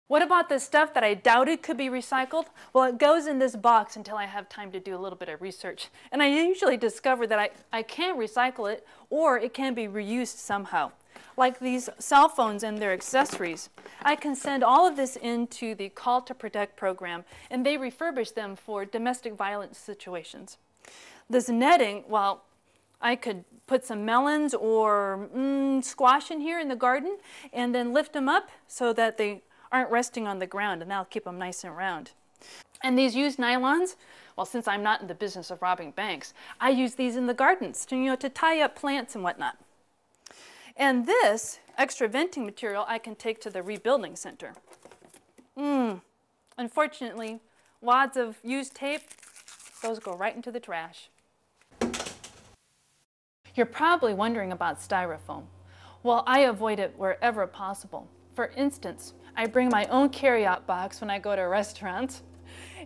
What about the stuff that I doubted could be recycled? Well, it goes in this box until I have time to do a little bit of research. And I usually discover that I can recycle it, or it can be reused somehow. Like these cell phones and their accessories. I can send all of this into the Call to Protect program, and they refurbish them for domestic violence situations. This netting, well, I could put some melons or squash in here in the garden, and then lift them up so that they aren't resting on the ground, and that'll keep them nice and round. And these used nylons, well, since I'm not in the business of robbing banks, I use these in the gardens to, to tie up plants and whatnot. And this extra venting material I can take to the rebuilding center. Unfortunately, wads of used tape, those go right into the trash. You're probably wondering about styrofoam. Well, I avoid it wherever possible. For instance, I bring my own carry-out box when I go to restaurants.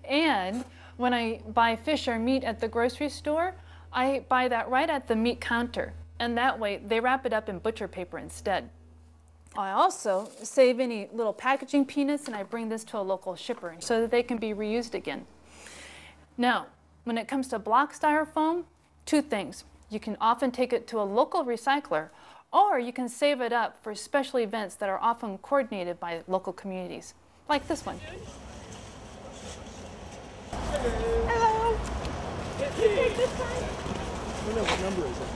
And When I buy fish or meat at the grocery store, I buy that right at the meat counter, and that way they wrap it up in butcher paper instead. I also save any little packaging peanuts and I bring this to a local shipper so that they can be reused again. Now, when it comes to block styrofoam, two things. You can often take it to a local recycler, or you can save it up for special events that are often coordinated by local communities, like this one. Hello. Did you take this time? I don't know, what number is it?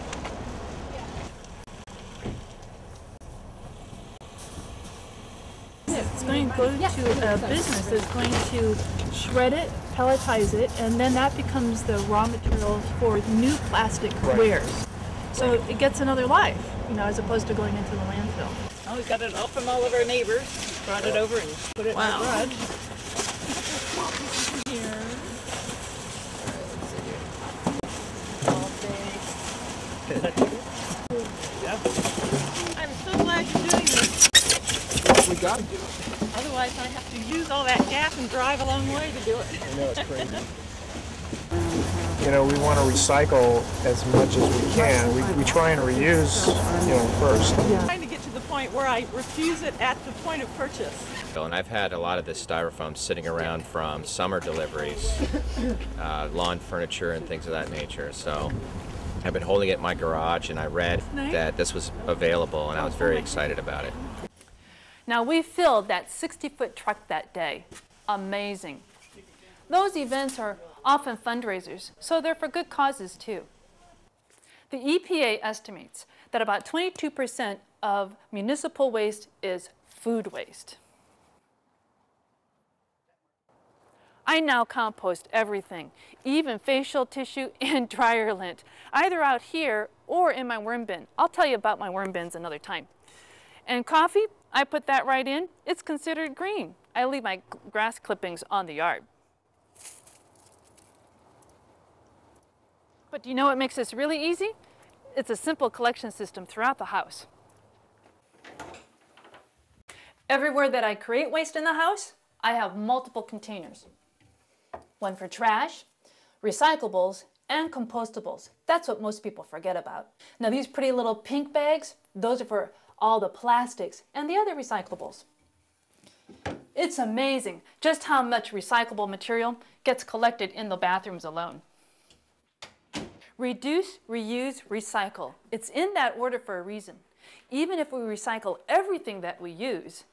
It's going to go to a business that's going to shred it, pelletize it, and then that becomes the raw materials for new plastic wares. So it gets another life, you know, as opposed to going into the landfill. Oh, we got it all from all of our neighbors. Brought it over and put it in our garage. Here. Yeah. I'm so glad you're doing this. We got to do it. Otherwise, I have to use all that gas and drive a long way to do it. I know, it's crazy. You know, we want to recycle as much as we can. We try and reuse, you know, first. I'm trying to get to the point where I refuse it at the point of purchase. And I've had a lot of this styrofoam sitting around from summer deliveries, lawn furniture and things of that nature. So I've been holding it in my garage and I read that this was available and I was very excited about it. Now, we filled that 60-foot truck that day. Amazing. Those events are often fundraisers, so they're for good causes too. The EPA estimates that about 22% of municipal waste is food waste. I now compost everything, even facial tissue and dryer lint, either out here or in my worm bin. I'll tell you about my worm bins another time. And coffee, I put that right in. It's considered green. I leave my grass clippings on the yard. But do you know what makes this really easy? It's a simple collection system throughout the house. Everywhere that I create waste in the house, I have multiple containers. One for trash, recyclables, and compostables. That's what most people forget about. Now these pretty little pink bags, those are for all the plastics and the other recyclables. It's amazing just how much recyclable material gets collected in the bathrooms alone. Reduce, reuse, recycle. It's in that order for a reason. Even if we recycle everything that we use,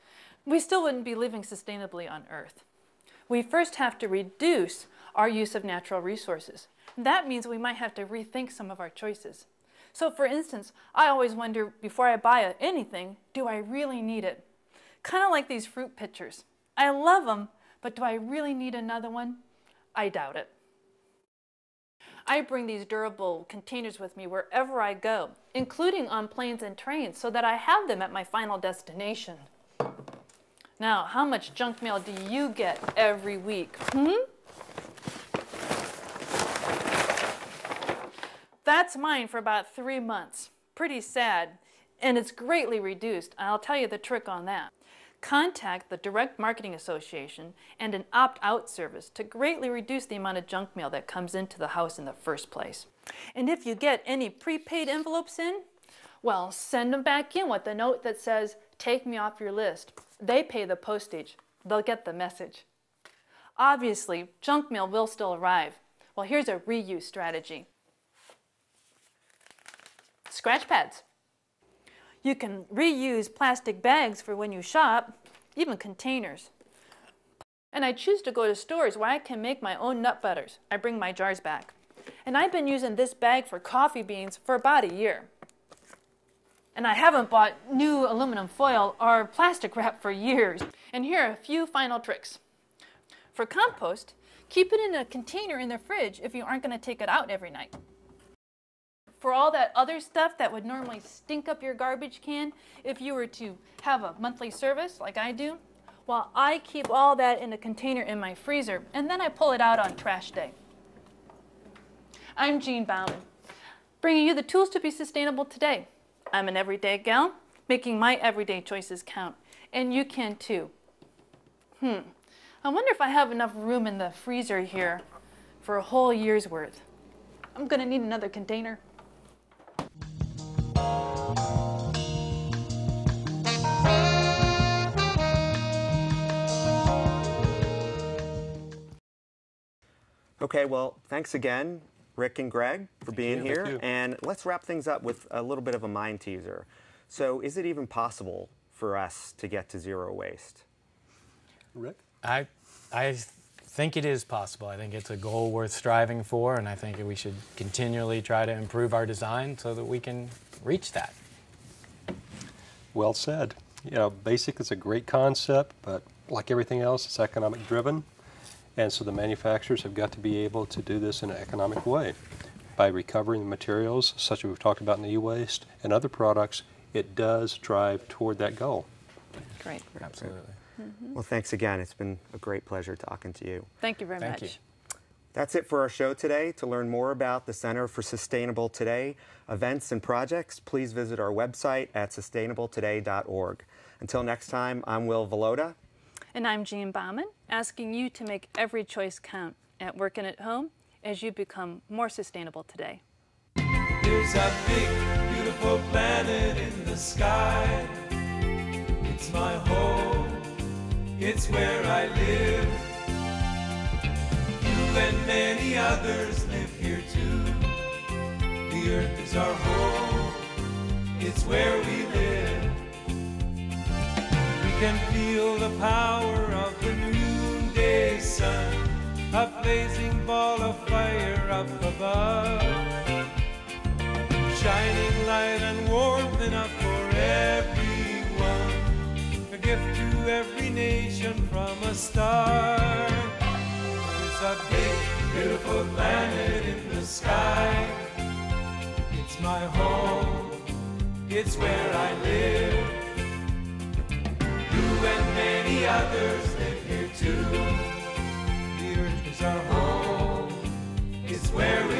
we still wouldn't be living sustainably on Earth. We first have to reduce our use of natural resources. That means we might have to rethink some of our choices. So for instance, I always wonder before I buy anything, do I really need it? Kind of like these fruit pitchers. I love them, but do I really need another one? I doubt it. I bring these durable containers with me wherever I go, including on planes and trains, so that I have them at my final destination. Now, how much junk mail do you get every week? That's mine for about 3 months. Pretty sad, and it's greatly reduced. I'll tell you the trick on that. Contact the Direct Marketing Association and an opt-out service to greatly reduce the amount of junk mail that comes into the house in the first place. And if you get any prepaid envelopes in, well, send them back in with a note that says, "Take me off your list." They pay the postage. They'll get the message. Obviously, junk mail will still arrive. Well, here's a reuse strategy. Scratch pads. You can reuse plastic bags for when you shop, even containers. And I choose to go to stores where I can make my own nut butters. I bring my jars back. And I've been using this bag for coffee beans for about a year. And I haven't bought new aluminum foil or plastic wrap for years. And here are a few final tricks. For compost, keep it in a container in the fridge if you aren't going to take it out every night. For all that other stuff that would normally stink up your garbage can if you were to have a monthly service like I do, well, I keep all that in a container in my freezer and then I pull it out on trash day. I'm Jean Bauman, bringing you the tools to be sustainable today. I'm an everyday gal, making my everyday choices count, and you can too. I wonder if I have enough room in the freezer here for a whole year's worth. I'm gonna need another container. Okay, well, thanks again, Rick and Greg, for being here. Thank you. And let's wrap things up with a little bit of a mind teaser. So, is it even possible for us to get to zero waste? Rick? I think it is possible. I think it's a goal worth striving for, and I think we should continually try to improve our design so that we can reach that. Well said. You know, basic is a great concept, but like everything else, it's economic driven. And so the manufacturers have got to be able to do this in an economic way. By recovering the materials, such as we've talked about in the e-waste and other products, it does drive toward that goal. Great. Absolutely. Well, thanks again. It's been a great pleasure talking to you. Thank you very much. Thank you. That's it for our show today. To learn more about the Center for Sustainable Today events and projects, please visit our website at sustainabletoday.org. Until next time, I'm Will Volota. And I'm Jean Bauman, asking you to make every choice count at work and at home as you become more sustainable today. There's a big, beautiful planet in the sky. It's my home, it's where I live. You and many others live here too. The earth is our home, it's where we live. We can feel the power of the noonday sun, a blazing ball of fire up above, shining light and warmth enough for everyone, a gift to every nation from a star. There's a big, beautiful planet in the sky. It's my home, it's where I live. You and many others live here too. The earth is our home, it's where we